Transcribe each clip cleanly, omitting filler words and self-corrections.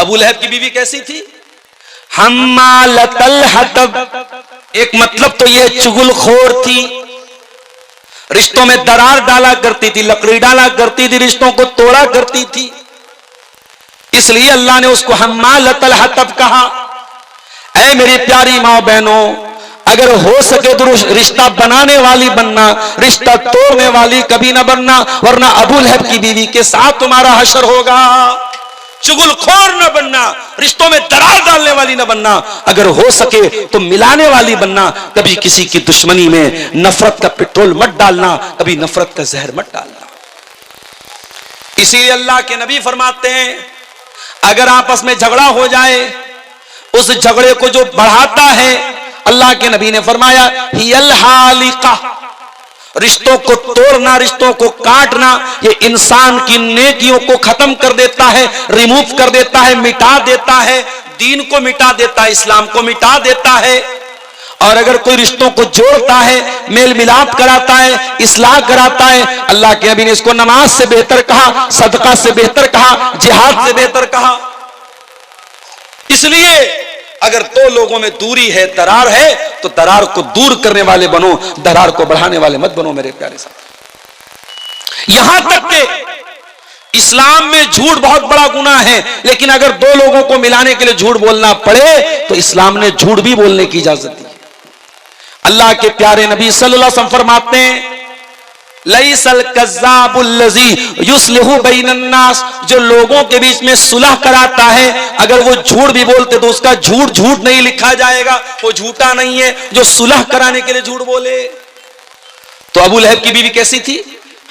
ابو لہب کی بیوی کیسی تھی؟ حمالۃ الحطب. ایک مطلب تو یہ چغل خور تھی، رشتوں میں درار ڈالا کرتی تھی، لکڑی ڈالا کرتی تھی، رشتوں کو توڑا کرتی تھی. اس لیے اللہ نے اس کو حمالۃ الحطب کہا. اے میری پیاری ماں بہنوں، اگر ہو سکے تو رشتہ بنانے والی بننا، رشتہ توڑنے والی کبھی نہ بننا، ورنہ ابو لہب کی بیوی کے ساتھ تمہارا حشر ہوگا. چغل خور نہ بننا، رشتوں میں درار ڈالنے والی نہ بننا، اگر ہو سکے تو ملانے والی بننا. کبھی کسی کی دشمنی میں نفرت کا پٹرول مت ڈالنا، کبھی نفرت کا زہر مت ڈالنا. اسی لیے اللہ کے نبی فرماتے ہیں اگر آپس میں جھگڑا ہو جائے، اس جھگڑے کو جو بڑھاتا ہے، اللہ کے نبی نے فرمایا ہی الحالقہ، رشتوں کو توڑنا، رشتوں کو کاٹنا، یہ انسان کی نیکیوں کو ختم کر دیتا ہے، ریموو کر دیتا ہے، مٹا دیتا ہے، دین کو مٹا دیتا ہے، اسلام کو مٹا دیتا ہے. اور اگر کوئی رشتوں کو جوڑتا ہے، میل ملاپ کراتا ہے، اصلاح کراتا ہے، اللہ کے نبی نے اس کو نماز سے بہتر کہا، صدقہ سے بہتر کہا، جہاد سے بہتر کہا. اس لیے اگر دو لوگوں میں دوری ہے، درار ہے، تو درار کو دور کرنے والے بنو، درار کو بڑھانے والے مت بنو میرے پیارے ساتھ. یہاں تک کہ اسلام میں جھوٹ بہت بڑا گناہ ہے، لیکن اگر دو لوگوں کو ملانے کے لیے جھوٹ بولنا پڑے تو اسلام نے جھوٹ بھی بولنے کی اجازت دی. اللہ کے پیارے نبی صلی اللہ علیہ وسلم فرماتے ہیں لیس الکذاب الذی یصلح بین الناس، جو لوگوں کے بیچ میں صلح کراتا ہے، اگر وہ جھوٹ بھی بولتے تو اس کا جھوٹ جھوٹ نہیں لکھا جائے گا، وہ جھوٹا نہیں ہے جو صلح کرانے کے لیے جھوٹ بولے. تو ابو لہب کی بیوی کیسی تھی؟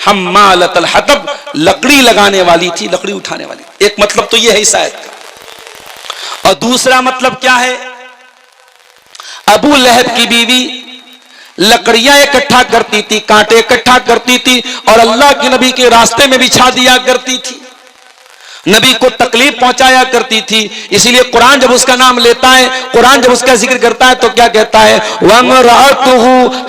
حمالۃ الحطب، لکڑی لگانے والی تھی، لکڑی اٹھانے والی. ایک مطلب تو یہ ہے اس آیت کا. اور دوسرا مطلب کیا ہے؟ ابو لہب کی بیوی لکڑیاں اکٹھا کرتی تھی، کانٹے اکٹھا کرتی تھی، اور اللہ کے نبی کے راستے میں بچھا دیا کرتی تھی، نبی کو تکلیف پہنچایا کرتی تھی. اسی لیے قرآن جب اس کا نام لیتا ہے، قرآن جب اس کا ذکر کرتا ہے تو کیا کہتا ہے؟ وَامْرَأَتُهُ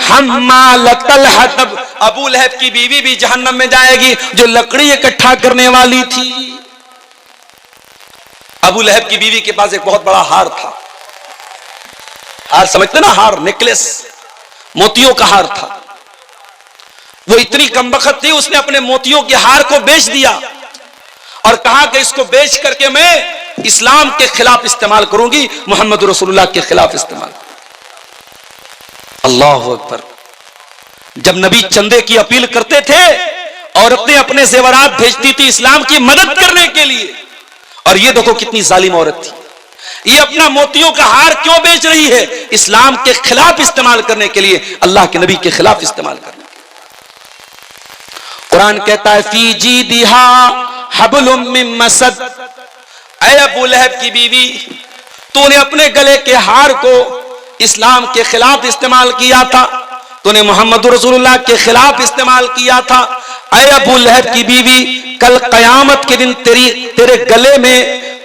حَمَّالَةَ الْحَطَبِ، ابو لہب کی بیوی بھی جہنم میں جائے گی جو لکڑی اکٹھا کرنے والی تھی. ابو لہب کی بیوی کے پاس ایک بہت بڑا ہار تھا. ہار سمجھتے نا، ہار، نیکلس، موتیوں کا ہار تھا. وہ اتنی کمبخت تھی، اس نے اپنے موتیوں کے ہار کو بیچ دیا اور کہا کہ اس کو بیچ کر کے میں اسلام کے خلاف استعمال کروں گی، محمد رسول اللہ کے خلاف استعمال. اللہ اکبر. جب نبی چندے کی اپیل کرتے تھے، عورتیں اپنے زیورات بھیجتی تھی اسلام کی مدد کرنے کے لیے. اور یہ دیکھو کتنی ظالم عورت تھی، یہ اپنا موتیوں کا ہار کیوں بیچ رہی ہے؟ اسلام کے خلاف استعمال کرنے کے لیے، اللہ کے نبی کے خلاف استعمال کرنے کے لیے. قرآن کہتا ہے فی جیدہا حبل من مسد، اے ابو لہب کی بیوی، تو نے اپنے گلے کے ہار کو اسلام کے خلاف استعمال کیا تھا، تو نے محمد رسول اللہ کے خلاف استعمال کیا تھا. اے ابو لہب کی بیوی، کل قیامت کے دن تیرے گلے میں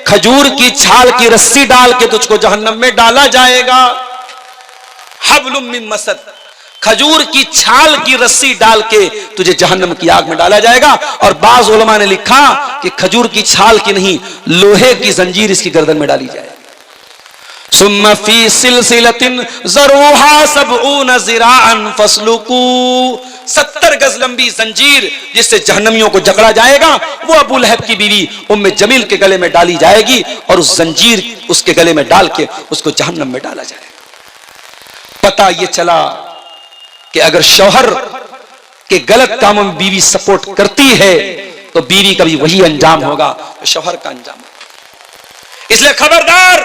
کھجور کی چھال کی رسی ڈال کے تجھ کو جہنم میں ڈالا جائے گا. حبل من مسد، کھجور کی چھال کی رسی ڈال کے تجھے جہنم کی آگ میں ڈالا جائے گا. اور بعض علماء نے لکھا کہ کھجور کی چھال کی نہیں، لوہے کی زنجیر اس کی گردن میں ڈالی جائے. ثم فی سلسلۃ ذروھا 70 ذراعا فاسلکوا، 70 گز لمبی زنجیر جس سے جہنمیوں کو جکڑا جائے گا، وہ ابو لہب کی بیوی ام جمیل کے گلے میں ڈالی جائے گی، اور اس زنجیر اس کے گلے میں ڈال کے اس کو جہنم میں ڈالا جائے گا. پتہ یہ چلا کہ اگر شوہر کے غلط کاموں میں بیوی سپورٹ کرتی ہے تو بیوی کا بھی وہی انجام ہوگا جو شوہر کا انجام ہوگا. اس لیے خبردار،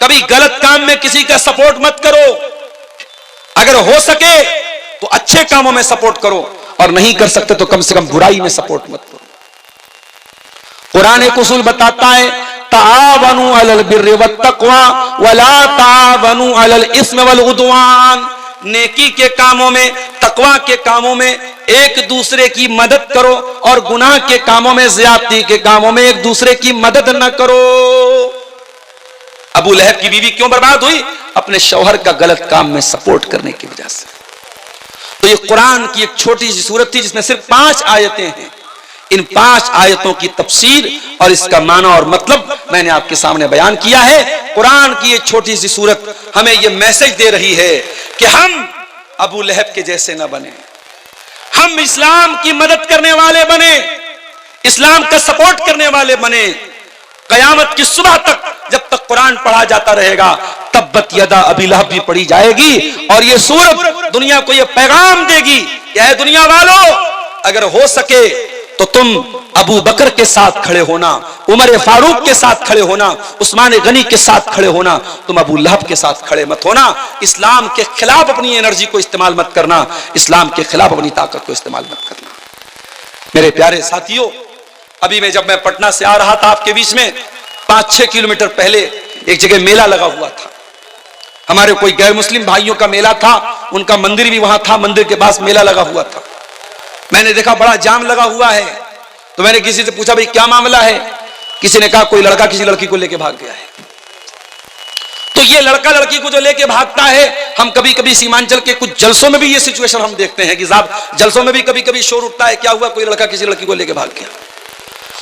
کبھی غلط کام میں کسی کا سپورٹ مت کرو. اگر ہو سکے تو اچھے کاموں میں سپورٹ کرو، اور نہیں کر سکتے تو کم سے کم برائی میں سپورٹ مت کرو. قرآن ایک اصول بتاتا ہے تعاونوا علی البر والتقوی ولا تعاونوا علی الاثم والعدوان. نیکی کے کاموں میں، تقوی کے کاموں میں ایک دوسرے کی مدد کرو، اور گناہ کے کاموں میں، زیادتی کے کاموں میں ایک دوسرے کی مدد نہ کرو. ابو لہب کی بیوی کیوں برباد ہوئی؟ اپنے شوہر کا غلط کام میں سپورٹ کرنے کی وجہ سے. تو یہ قرآن کی ایک چھوٹی سی سورت تھی جس میں صرف 5 آیتیں ہیں. ان 5 آیتوں کی تفسیر اور اس کا معنی اور مطلب میں نے آپ کے سامنے بیان کیا ہے۔ قرآن کی یہ چھوٹی سی سورت ہمیں یہ میسج دے رہی ہے کہ ہم ابو لہب کے جیسے نہ بنیں، ہم اسلام کی مدد کرنے والے بنے، اسلام کا سپورٹ کرنے والے بنے۔ قیامت کی صبح تک جب تک قرآن پڑھا جاتا رہے گا تبت یدا ابی لہب بھی پڑھی جائے گی، اور یہ سورت دنیا کو یہ پیغام دے گی کہ اے دنیا والو، اگر ہو سکے تو تم ابو بکر کے ساتھ کھڑے ہونا، عمر فاروق کے ساتھ کھڑے ہونا، عثمان غنی کے ساتھ کھڑے ہونا، تم ابو لہب کے ساتھ کھڑے مت ہونا۔ اسلام کے خلاف اپنی انرجی کو استعمال مت کرنا، اسلام کے خلاف اپنی طاقت کو استعمال مت کرنا۔ میرے پیارے ساتھیوں، ابھی جب میں پٹنہ سے آ رہا تھا آپ کے بیچ میں، 5-6 کلومیٹر پہلے ایک جگہ میلہ لگا ہوا تھا، ہمارے کوئی غیر مسلم بھائیوں کا میلہ تھا، ان کا مندر بھی وہاں تھا، مندر کے پاس میلہ لگا ہوا تھا۔ میں نے دیکھا بڑا جام لگا ہوا ہے، تو میں نے کسی سے پوچھا بھئی کیا معاملہ ہے؟ کسی نے کہا کوئی لڑکا کسی لڑکی کو لے کے بھاگ گیا ہے۔ تو یہ لڑکا لڑکی کو جو لے کے بھاگتا ہے، ہم کبھی کبھی سیمانچل کے کچھ جلسوں میں بھی یہ سچویشن ہم دیکھتے ہیں کہ صاحب جلسوں میں بھی کبھی کبھی شور اٹھتا ہے، کیا ہوا کوئی لڑکا کسی لڑکی کو لے کے بھاگ گیا۔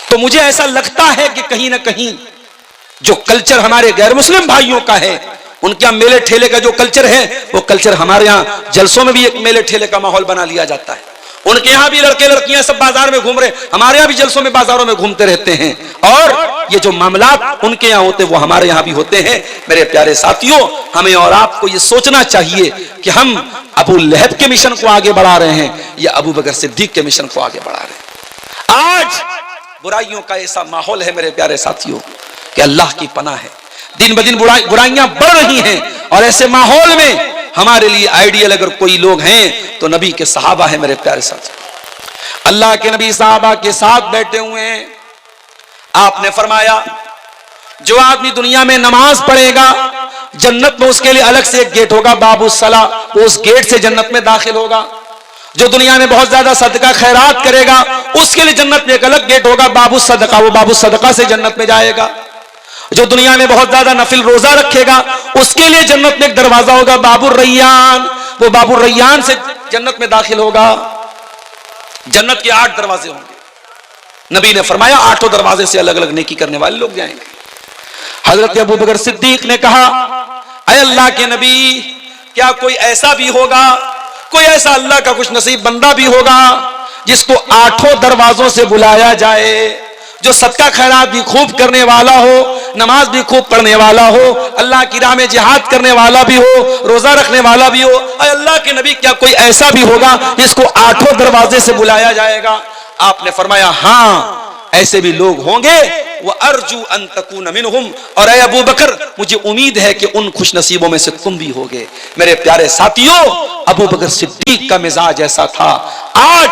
تو مجھے ایسا لگتا ہے کہ کہیں نہ کہیں جو کلچر ہمارے غیر مسلم بھائیوں کا ہے، ان کے یہاں میلے ٹھیلے کا جو کلچر ہے، وہ کلچر ہمارے یہاں جلسوں میں بھی ایک میلے ٹھیلے کا ماحول بنا لیا جاتا ہے۔ ان کے یہاں بھی لڑکے لڑکیاں سب بازار میں گھوم رہے، ہمارے یہاں بھی جلسوں میں بازاروں میں گھومتے رہتے ہیں، اور یہ جو معاملات ان کے یہاں ہوتے وہ ہمارے یہاں بھی ہوتے ہیں۔ میرے پیارے ساتھیوں، ہمیں اور آپ کو یہ سوچنا چاہیے کہ ہم ابو لہب کے مشن کو آگے بڑھا رہے ہیں یا ابو بکر صدیق کے مشن کو آگے بڑھا رہے ہیں۔ آج برائیوں کا ایسا ماحول ہے میرے پیارے ساتھیوں کہ اللہ کی پناہ ہے، دن بدن برائیاں بڑھ رہی ہیں، اور ایسے ماحول میں ہمارے لیے آئیڈیل اگر کوئی لوگ ہیں تو نبی کے صحابہ ہیں۔ میرے پیارے ساتھ، اللہ کے نبی صحابہ کے ساتھ بیٹھے ہوئے ہیں۔ آپ نے فرمایا جو آدمی دنیا میں نماز پڑھے گا جنت میں اس کے لیے الگ سے ایک گیٹ ہوگا، باب الصلاۃ، وہ اس گیٹ سے جنت میں داخل ہوگا۔ جو دنیا میں بہت زیادہ صدقہ خیرات کرے گا اس کے لیے جنت میں ایک الگ گیٹ ہوگا، باب الصدقہ، وہ باب الصدقہ سے جنت میں جائے گا۔ جو دنیا میں بہت زیادہ نفل روزہ رکھے گا اس کے لیے جنت میں ایک دروازہ ہوگا، باب الریان، وہ باب الریان سے جنت میں داخل ہوگا۔ جنت کے 8 دروازے ہوں گے، نبی نے فرمایا 8 دروازے سے الگ الگ نیکی کرنے والے لوگ جائیں گے۔ حضرت ابو بکر صدیق نے کہا اے اللہ کے نبی، کیا کوئی ایسا بھی ہوگا، کوئی ایسا اللہ کا خوش نصیب بندہ بھی ہوگا جس کو 8 دروازوں سے بلایا جائے، جو صدقہ خیرات بھی خوب کرنے والا ہو، نماز بھی خوب پڑھنے والا ہو، اللہ کی راہ میں جہاد کرنے والا بھی ہو، روزہ رکھنے والا بھی ہو؟ اے اللہ کے نبی، کیا کوئی ایسا بھی ہوگا جس کو 8 دروازے سے بلایا جائے گا؟ آپ نے فرمایا ہاں، ایسے بھی لوگ ہوں گے، وَأَرْجُو أَن تَكُونَ مِنْهُمْ، اور اے ابو بکر مجھے امید ہے کہ ان خوش نصیبوں میں سے تم بھی ہوگے۔ میرے پیارے ساتھیوں، ابو بکر صدیق کا مزاج ایسا تھا۔ آج